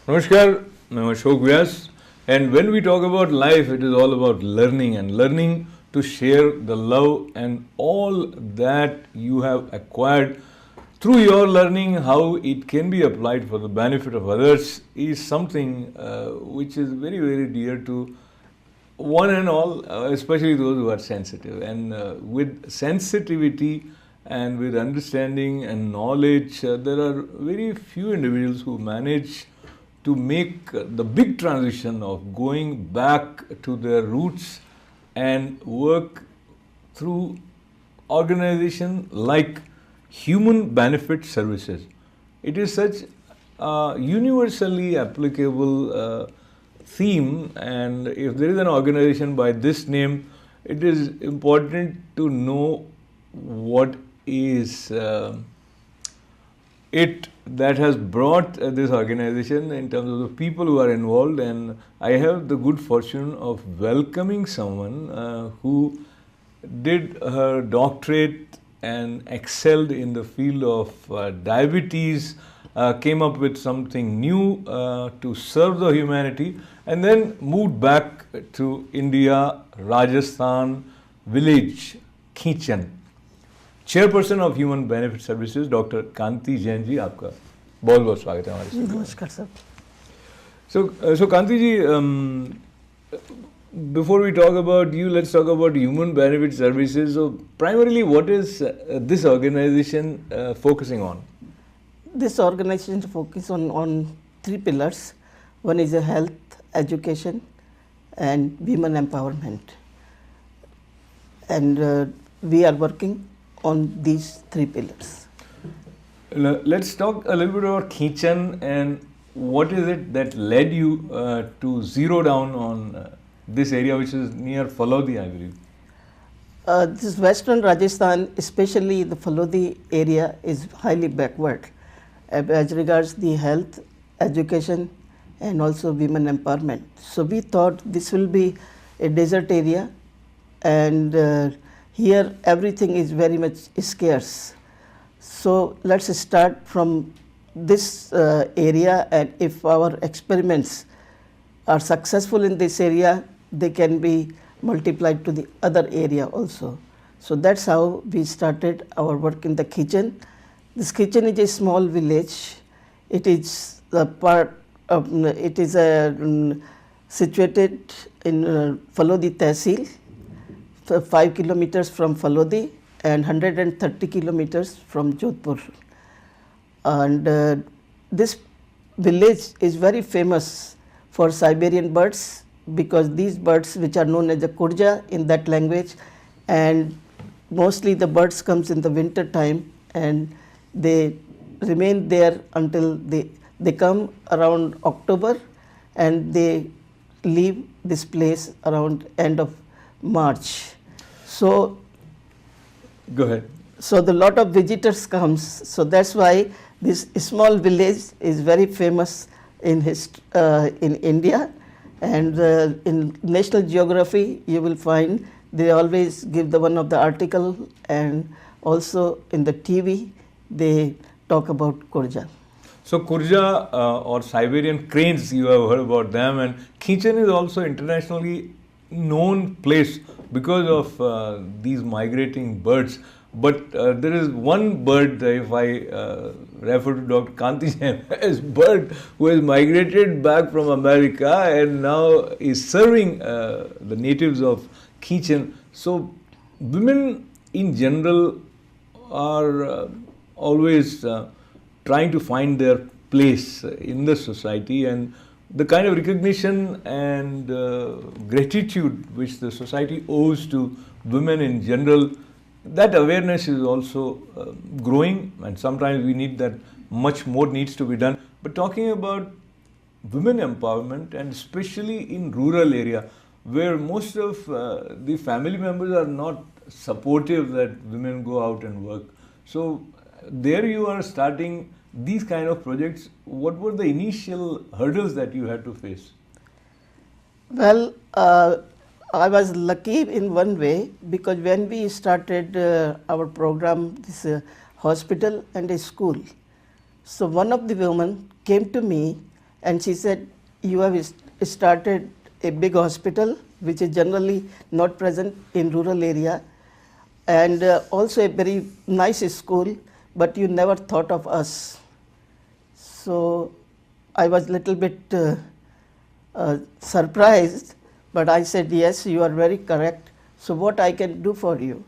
Namaskar, I'm Ashok Vyas, and when we talk about life, it is all about learning and learning to share the love and all that you have acquired through your learning, how it can be applied for the benefit of others is something which is very, very dear to one and all, especially those who are sensitive. And with sensitivity and with understanding and knowledge, there are very few individuals who manage to make the big transition of going back to their roots and work through organization like Human Benefit Services. It is such a universally applicable theme, and if there is an organization by this name, it is important to know what is it that has brought this organization in terms of the people who are involved. And I have the good fortune of welcoming someone who did her doctorate and excelled in the field of diabetes, came up with something new to serve the humanity, and then moved back to India, Rajasthan village, Khichan. Chairperson of human benefit services doctor Kanti Jain ji, आपका बहुत बहुत स्वागत है हमारे साथ। नमस्कार sir. So Kanti ji, before we talk about you, let's talk about Human Benefit Services. So primarily, what is this organization focusing on? This organization focuses on three pillars. One is health, education, and women empowerment. And we are working on these three pillars. Let's talk a little bit about Khichan and what is it that led you to zero down on this area, which is near Phalodi, I believe. This western Rajasthan, especially the Phalodi area, is highly backward as regards the health, education, and also women empowerment. So we thought this will be a desert area, and here everything is very much scarce. So let's start from this area, and if our experiments are successful in this area, they can be multiplied to the other area also. So that's how we started our work in the Khichan. This Khichan is a small village. It is situated in Phalodi Tehsil, 5 kilometers from Phalodi and 130 kilometers from Jodhpur. And this village is very famous for Siberian birds, because these birds, which are known as the kurja in that language, and mostly the birds comes in the winter time and they remain there until they come around October, and they leave this place around end of March. So go ahead. So the lot of visitors comes. So that's why this small village is very famous in India. And in National Geography, you will find they always give the one of the article, and also in the TV they talk about Kurja. So Kurja or Siberian cranes, you have heard about them, and Khichan is also internationally known place because of these migrating birds. But there is one bird, if I refer to Dr. Kanti Jain, as bird who has migrated back from America and now is serving the natives of Khichan. So women in general are always trying to find their place in the society, and the kind of recognition and gratitude which the society owes to women in general, that awareness is also growing, and sometimes we need that much more needs to be done. But talking about women empowerment, and especially in rural area where most of the family members are not supportive that women go out and work. So there you are starting these kind of projects. What were the initial hurdles that you had to face? Well, I was lucky in one way, because when we started our program, this hospital and a school, so one of the women came to me and she said, "You have started a big hospital which is generally not present in rural area, and also a very nice school, but you never thought of us." So I was little bit surprised, but I said, "Yes, you are very correct. So what I can do for you?"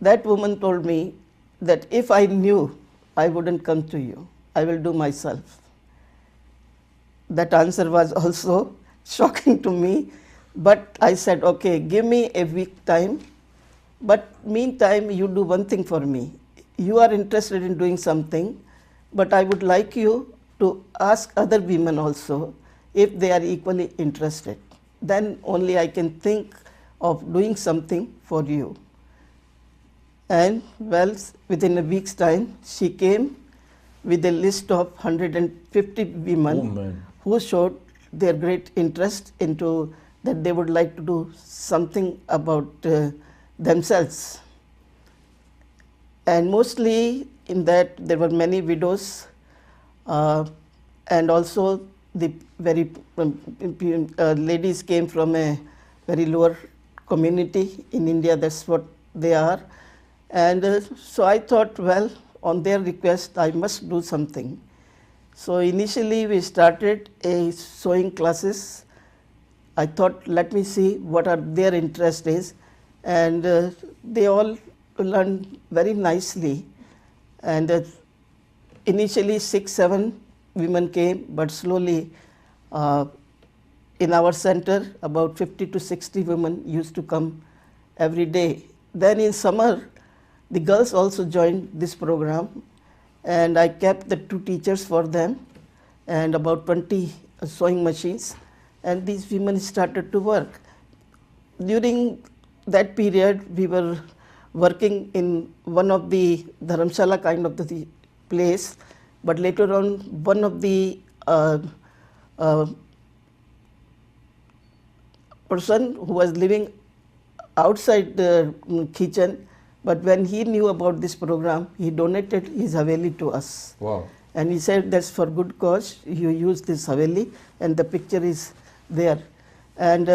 That woman told me that if I knew, I wouldn't come to you. I will do myself. That answer was also shocking to me, but I said, "Okay, give me a week time, but meantime you do one thing for me. You are interested in doing something, but I would like you to ask other women also if they are equally interested. Then only I can think of doing something for you." And well, within a week's time, she came with a list of 150 women who showed their great interest into that they would like to do something about themselves. And mostly in that there were many widows, and also the very ladies came from a very lower community in India. That's what they are. And so I thought, well, on their request, I must do something. So initially we started a sewing classes. I thought, let me see what are their interest is, and they all learned very nicely. And initially 6-7 women came, but slowly in our center about 50 to 60 women used to come every day. Then in summer, the girls also joined this program, and I kept the 2 teachers for them and about 20 sewing machines, and these women started to work. During that period, we were working in one of the dharamshala kind of the place, but later on one of the person who was living outside the kitchen, but when he knew about this program, he donated his Haveli to us. Wow. And he said, "That's for good cause, you use this Haveli," and the picture is there. And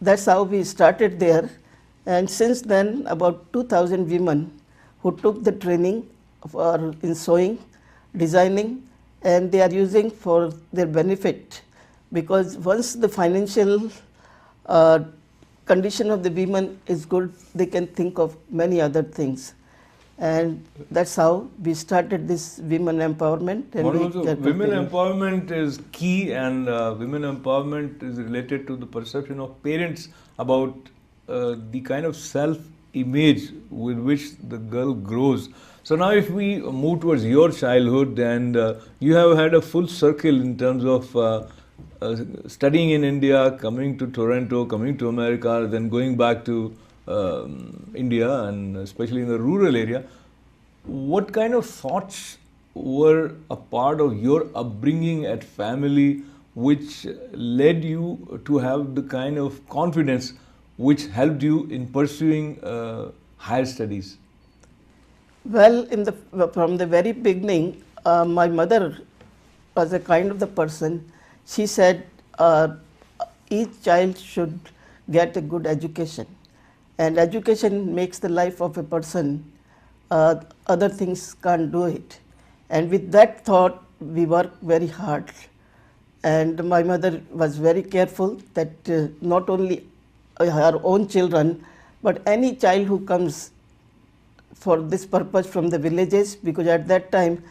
that's how we started there. And since then, about 2,000 women who took the training for in sewing, designing, and they are using for their benefit, because once the financial condition of the women is good, they can think of many other things. And that's how we started this women empowerment. And women empowerment is key, and women empowerment is related to the perception of parents about the kind of self-image with which the girl grows. So now if we move towards your childhood, and you have had a full circle in terms of studying in India, coming to Toronto, coming to America, then going back to India, and especially in the rural area. What kind of thoughts were a part of your upbringing at family which led you to have the kind of confidence which helped you in pursuing higher studies? Well, from the very beginning, my mother was a kind of the person. She said each child should get a good education, and education makes the life of a person. Other things can't do it. And with that thought, we worked very hard. And my mother was very careful that not only her own children, but any child who comes for this purpose from the villages, because at that time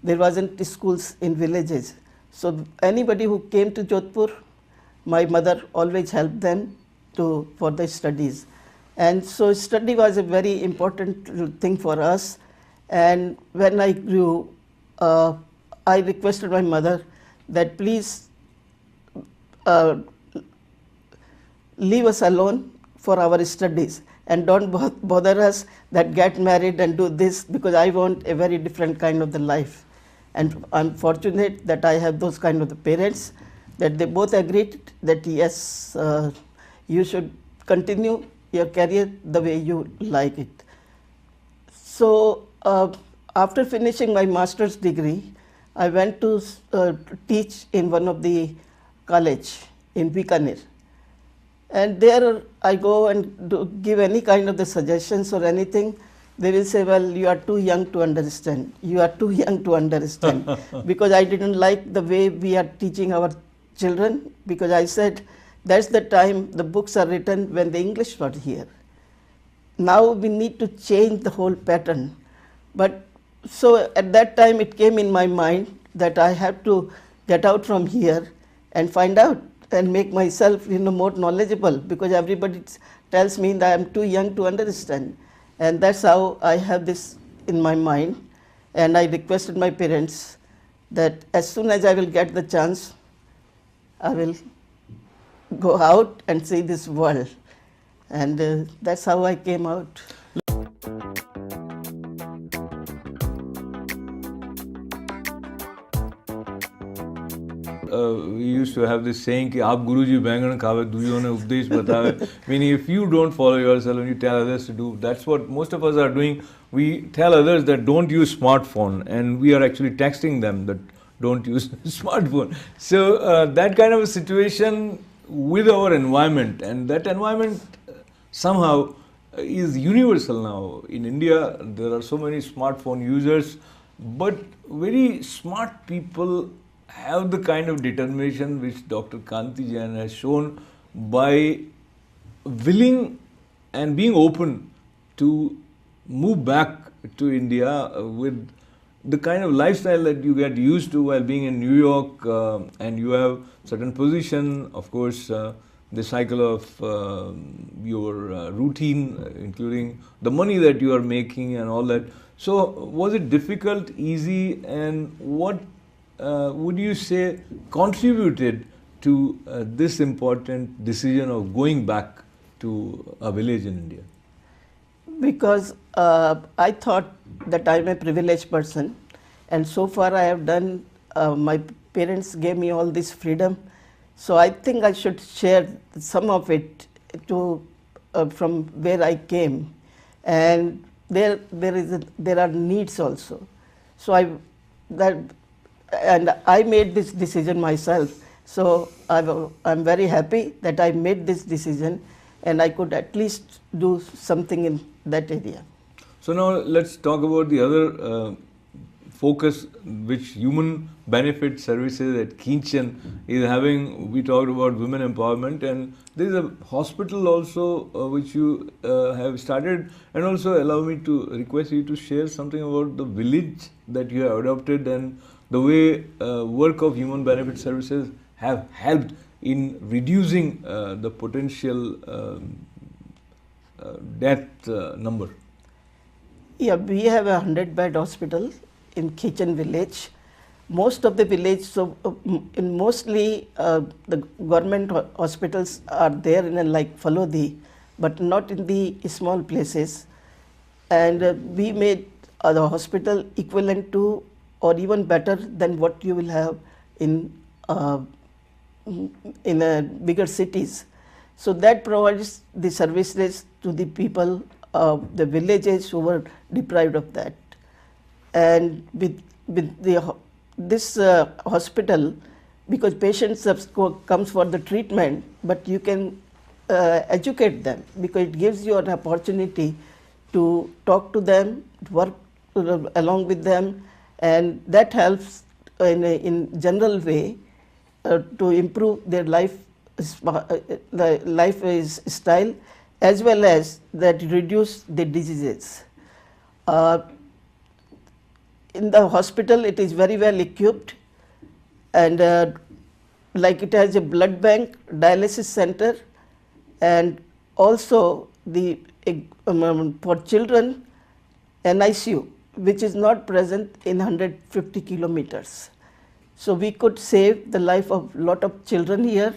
there wasn't schools in villages. So anybody who came to Jodhpur, my mother always helped them for their studies. And so study was a very important thing for us. And when I grew, I requested my mother that please uh, leave us alone for our studies and don't bother us that get married and do this, because I want a very different kind of the life. And I'm fortunate that I have those kind of the parents that they both agreed that yes, you should continue your career the way you like it. So after finishing my master's degree, I went to teach in one of the college in Bikaner. And there I go and give any kind of the suggestions or anything. They will say, well, you are too young to understand. You are too young to understand. Because I didn't like the way we are teaching our children, because I said, that's the time the books are written when the English was here. Now we need to change the whole pattern. But so at that time it came in my mind that I have to get out from here and find out and make myself more knowledgeable, because everybody tells me that I am too young to understand. And that's how I have this in my mind. And I requested my parents that as soon as I will get the chance, I will go out and see this world. And that's how I came out. We used to have this saying कि आप गुरुजी बैंगन खावे दुइयों ने उपदेश बतावे, meaning if you don't follow yourself and you tell others to do, that's what most of us are doing. We tell others that don't use smartphone, and we are actually texting them that don't use smartphone. So that kind of a situation with our environment, and that environment somehow is universal now. In India, there are so many smartphone users, but very smart people have the kind of determination which Dr. Kanti Jain has shown by willing and being open to move back to India with the kind of lifestyle that you get used to while being in New York, and you have certain position, of course, the cycle of your routine, including the money that you are making and all that. So was it difficult, easy, and what would you say contributed to this important decision of going back to a village in India? Because I thought that I'm a privileged person, and so far I have done, my parents gave me all this freedom, so I think I should share some of it to from where I came, and there are needs also. So I made this decision myself. So I'm very happy that I made this decision, and I could at least do something in that area. So now let's talk about the other focus which Human Benefit Services at Kinchen is having. We talked about women empowerment, and there is a hospital also which you have started. And also allow me to request you to share something about the village that you have adopted and the way work of Human Benefit Services have helped in reducing the potential death number. Yeah, we have a 100-bed hospital in Kinchen village. Most of the village, so in mostly the government hospitals are there in like Falodi, but not in the small places. And we made the hospital equivalent to or even better than what you will have in bigger cities. So that provides the services to the people of the villages who were deprived of that. And with this hospital, because patients comes for the treatment, but you can educate them, because it gives you an opportunity to talk to them, work along with them, and that helps in general way to improve their life style, as well as that reduce the diseases. In the hospital, it is very well equipped, and like it has a blood bank, dialysis center, and also the for children an ICU. which is not present in 150 kilometers. So we could save the life of lot of children here,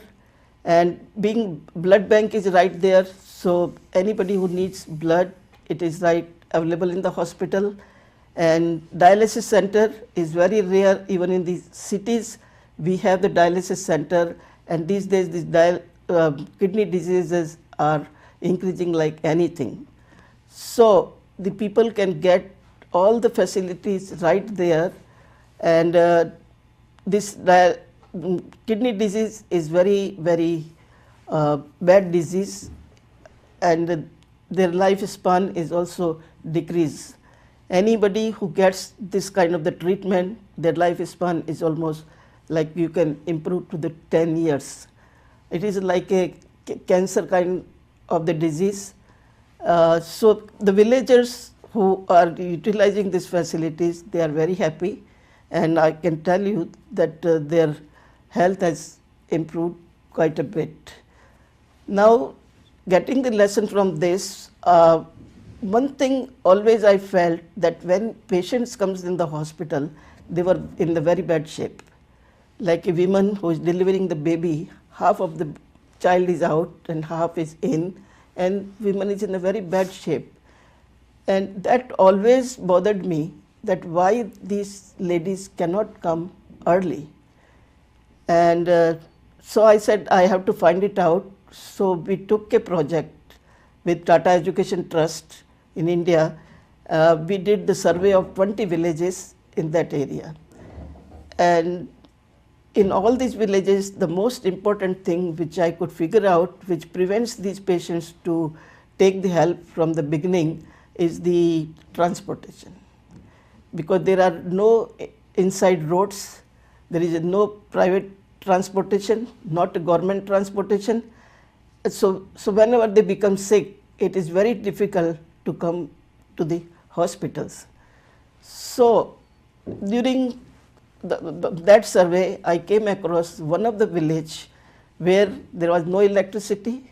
and being blood bank is right there, so anybody who needs blood, it is right available in the hospital. And dialysis center is very rare even in the cities. We have the dialysis center, and these days these kidney diseases are increasing like anything. So the people can get all the facilities right there, and this kidney disease is very, very bad disease, and their lifespan is also decreased. Anybody who gets this kind of the treatment, their lifespan is almost like you can improve to the 10 years. It is like a cancer kind of the disease. So the villagers who are utilizing these facilities, they are very happy, and I can tell you that their health has improved quite a bit. Now, getting the lesson from this, one thing always I felt that when patients comes in the hospital, they were in the very bad shape. Like a woman who is delivering the baby, half of the child is out and half is in, and woman is in a very bad shape. And that always bothered me, that why these ladies cannot come early. And so I said I have to find it out. So we took a project with Tata Education Trust in India. We did the survey of 20 villages in that area. And in all these villages, the most important thing which I could figure out, which prevents these patients to take the help from the beginning, is the transportation. Because there are no inside roads, there is no private transportation, not a government transportation. So whenever they become sick, it is very difficult to come to the hospitals. So during that survey, I came across one of the village where there was no electricity,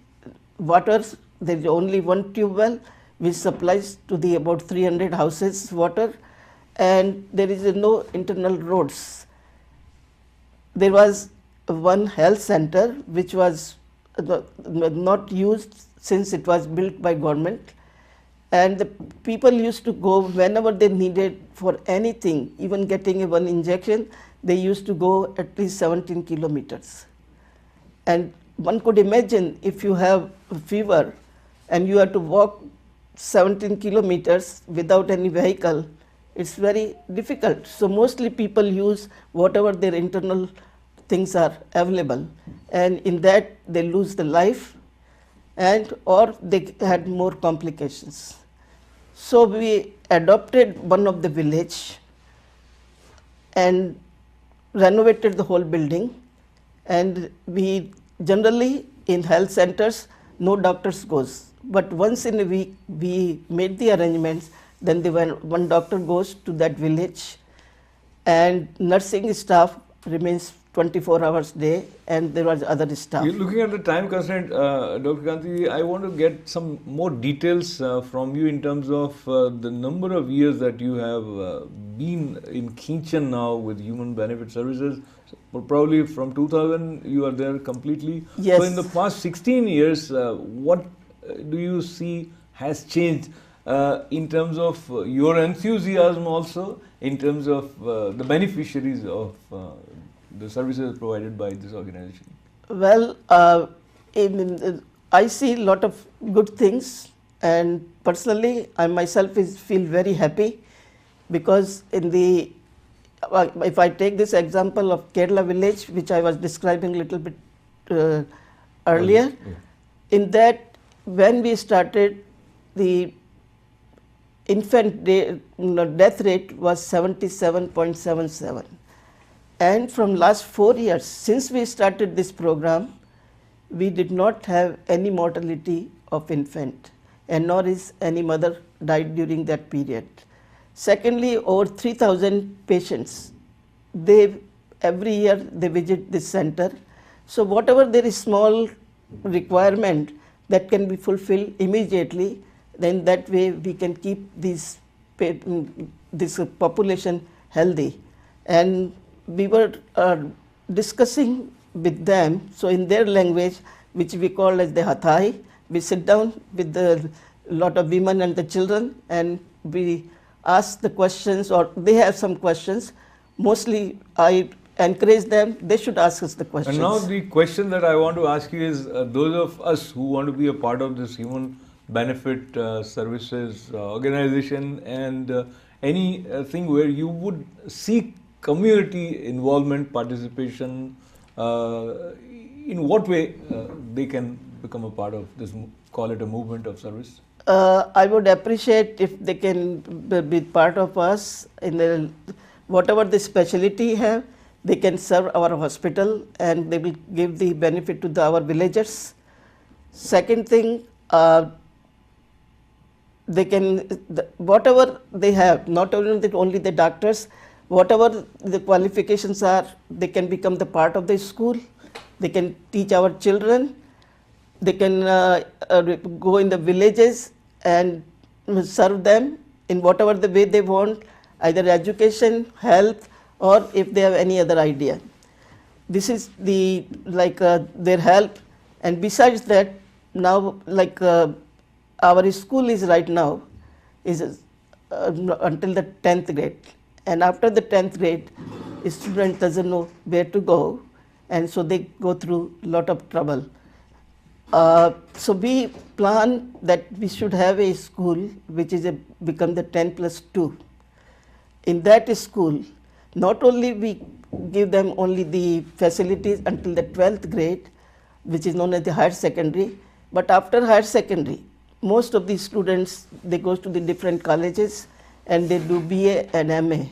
water, there is only one tube well which supplies to the about 300 houses water, and there is no internal roads. There was one health center which was not used since it was built by government, and the people used to go whenever they needed for anything, even getting one injection, they used to go at least 17 kilometers. And one could imagine if you have a fever and you have to walk 17 kilometers without any vehicle, it's very difficult. So mostly people use whatever their internal things are available, and in that they lose the life, and or they had more complications. So we adopted one of the village and renovated the whole building, and we generally in health centers no doctors goes, but once in a week we made the arrangements, then one doctor goes to that village, and nursing staff remains 24 hours a day, and there was other staff. You're looking at the time constraint, Dr. Kanti, I want to get some more details from you in terms of the number of years that you have been in Khinchan now with Human Benefit Services. So probably from 2000 you are there completely. Yes. So in the past 16 years, what do you see has changed in terms of your enthusiasm, also in terms of the beneficiaries of the services provided by this organization? Well, I see a lot of good things, and personally I myself feel very happy, because if I take this example of Kerala village, which I was describing a little bit earlier, in that when we started, the infant death rate was 77.77. And from last 4 years, since we started this program, we did not have any mortality of infant, and nor is any mother died during that period. Secondly, over 3,000 patients, every year they visit this center. So whatever there is small requirement that can be fulfilled immediately, then that way we can keep these this population healthy. And we were discussing with them, so in their language, which we call as the Hathai, we sit down with the lot of women and the children, and we ask the questions, or they have some questions. Mostly I encourage them, they should ask us the questions. And now the question that I want to ask you is, those of us who want to be a part of this human benefit services organization, and any thing where you would seek community involvement, participation, in what way they can become a part of this, call it a movement of service? I would appreciate if they can be part of us in the, whatever the specialty have, they can serve our hospital and they will give the benefit to our villagers. Second thing, they can, whatever they have, not only the doctors, whatever the qualifications are, they can become the part of the school, they can teach our children, they can go in the villages and serve them in whatever the way they want, either education, health, or if they have any other idea. This is the their help. And besides that, now our school is right now is until the 10th grade, and after the 10th grade, a student doesn't know where to go, and so they go through a lot of trouble. So we plan that we should have a school which is become the 10+2. In that school, not only we give them only the facilities until the 12th grade, which is known as the higher secondary, but after higher secondary, most of the students, they go to the different colleges and they do BA and MA.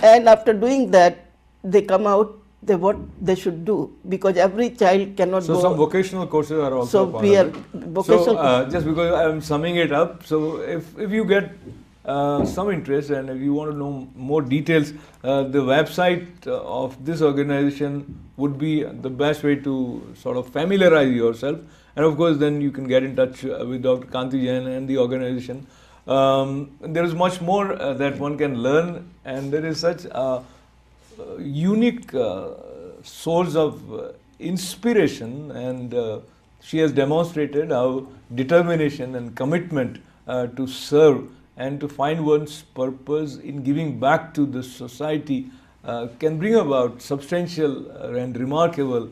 And after doing that, they come out, what they should do, because every child cannot go. So some vocational courses are also So part we of are it. vocational. So just because I'm summing it up, so if you get some interest and if you want to know more details, the website of this organization would be the best way to sort of familiarize yourself. And of course, then you can get in touch with Dr. Kanti Jain and the organization. There is much more that one can learn, and there is such a unique source of inspiration, and she has demonstrated how determination and commitment to serve and to find one's purpose in giving back to the society can bring about substantial and remarkable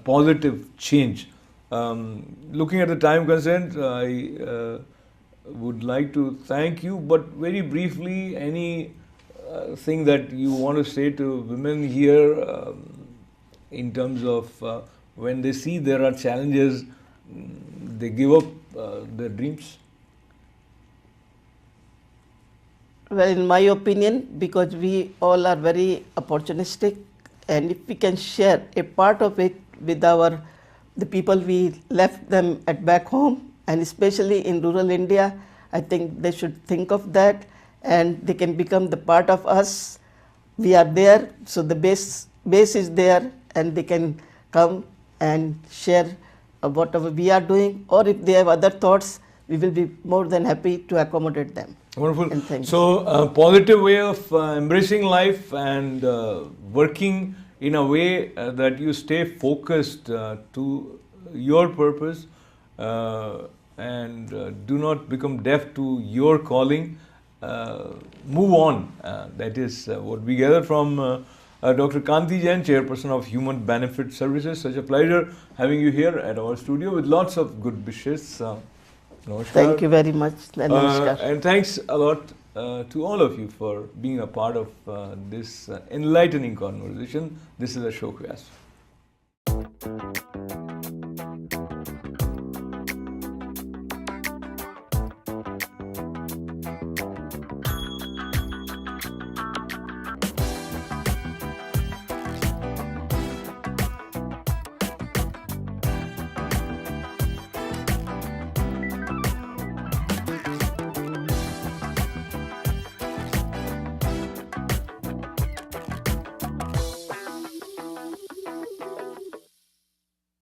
positive change. Looking at the time constraint, I would like to thank you, but very briefly, any thing that you want to say to women here in terms of when they see there are challenges, they give up their dreams? Well, in my opinion, because we all are very opportunistic, and if we can share a part of it with the people we left them at back home, and especially in rural India, I think they should think of that, and they can become the part of us. We are there, so the base is there, and they can come and share whatever we are doing, or if they have other thoughts, we will be more than happy to accommodate them. Wonderful. So, a positive way of embracing life and working in a way that you stay focused to your purpose and do not become deaf to your calling. Move on. That is what we gather from Dr. Kanti Jain, Chairperson of Human Benefit Services. Such a pleasure having you here at our studio with lots of good wishes. Namaskar. Thank you very much. And thanks a lot to all of you for being a part of this enlightening conversation. This is Ashok Vyas.